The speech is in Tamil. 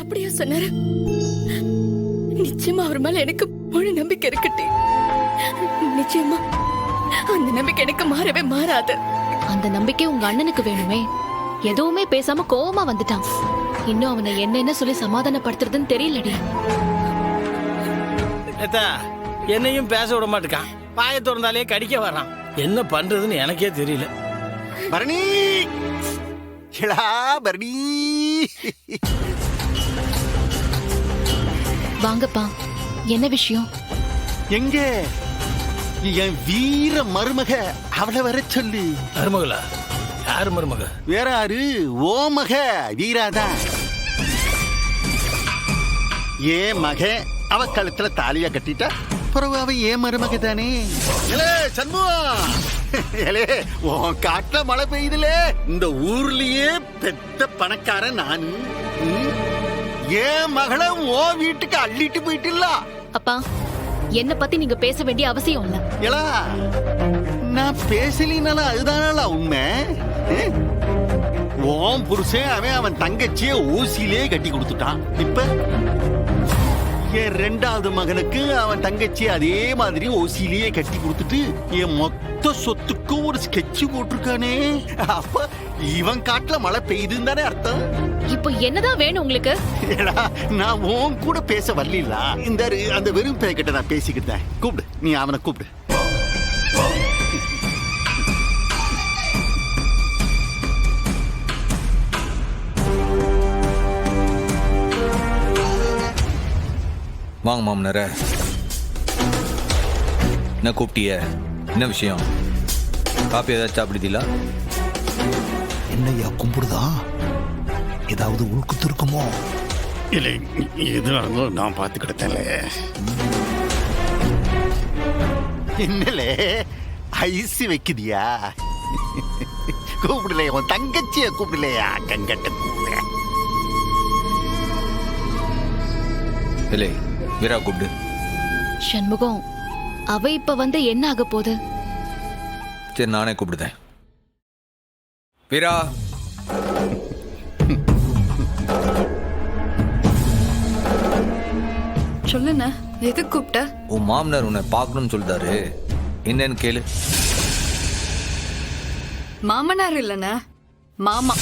அப்படியா சொன்னாரு? நிச்சயமா அவர் மேல எனக்கு முழு நம்பிக்கை இருக்கட்டே. நிச்சயமா அந்த நம்பிக்கை எனக்கு மாறவே மாறாது. அந்த நம்பிக்கை உங்க அண்ணனுக்கு வேணுமே. எதுவுமே பேசாம கோவமா வந்துட்டான். இன்னும் அவனை என்ன சொல்லி சமாதானப்படுத்துறதுன்னு தெரியலடி. என்னையும் பேச விட மாட்டேக்கான். பாய திறந்தாலே கடிக்க வர்றான். என்ன பண்றதுன்னு எனக்கே தெரியல. பரணி, பரணி, வாங்கப்பா, என்ன விஷயம்? எங்க என் வீர மருமக, அவளை வர சொல்லு. மருமகளா? யாரு மருமக? வேற யாரு? ஓ மக வீராதான். ஏன் மக அவ கழுத்துல தாலியா கட்டிட்டா பிறகு அவ ஏன் மருமக தானே. சண்முகம், உன் காட்டுல மழை பெய்யுதுல. இந்த ஊர்லயே பெத்த பணக்காரன் நானு. ஏன் மகளை ஓ வீட்டுக்கு அள்ளிட்டு போயிட்டுல. அப்பா, என்ன பத்தி நீங்க பேச வேண்டிய அவசியம் இல்ல. ஏலா, நான் பேசலினால அதுதானல உண்மை. ஓம் புருஷன் அவன் தங்கச்சிய ஊசியிலே கட்டி கொடுத்துட்டான். இப்ப என் ரெண்டாவது மகனுக்கு அவன் தங்கச்சி அதே மாதிரி ஓசியிலேயே கட்டி கொடுத்துட்டு என் மொத்த சொத்துக்கும் ஒரு ஸ்கெட்ச் போட்டிருக்கானே. அப்ப இவன் காட்டுல மழை பெய்யுதுன்னு தானே அர்த்தம். இப்போ என்னதான் வேணும் உங்களுக்கு? நான் உன் கூட பேச வரல. இந்த அந்த வெறும் பேக்கிட்ட நான் பேசிக்கிட்டேன். கூப்பிடு, நீ அவனை கூப்பிடு. வாங்க மாமனார. என்ன கூப்பிட்டிய? என்ன விஷயம்? காப்பி ஏதாச்சும் சாப்பிடுதீங்களா? என்னையா கும்பிடுதா? ஏதாவது உள்குத்து இருக்குமோ? இல்லை, எது நடந்தாலும் நான் பார்த்து கிடத்தேன்ல. என்னலே ஐசி வைக்குதியா? கூப்பிடலையா? உன் தங்கச்சிய கூப்பிடலையா? கங்கட்ட கூப்பிட. இல்லை, வீரா கூப்பிடு. சண்முகம், அவ இப்ப வந்து என்ன ஆக போகுது? சரி, நானே கூப்பிடுதேன். வீரா, சொல்லுண்ண, எது கூப்பிட்ட? உன் மாமனார் உன்னை பார்க்கணும்னு சொல்லிட்டாரு. என்னன்னு கேளு. மாமனார் இல்லண்ண, மாமா.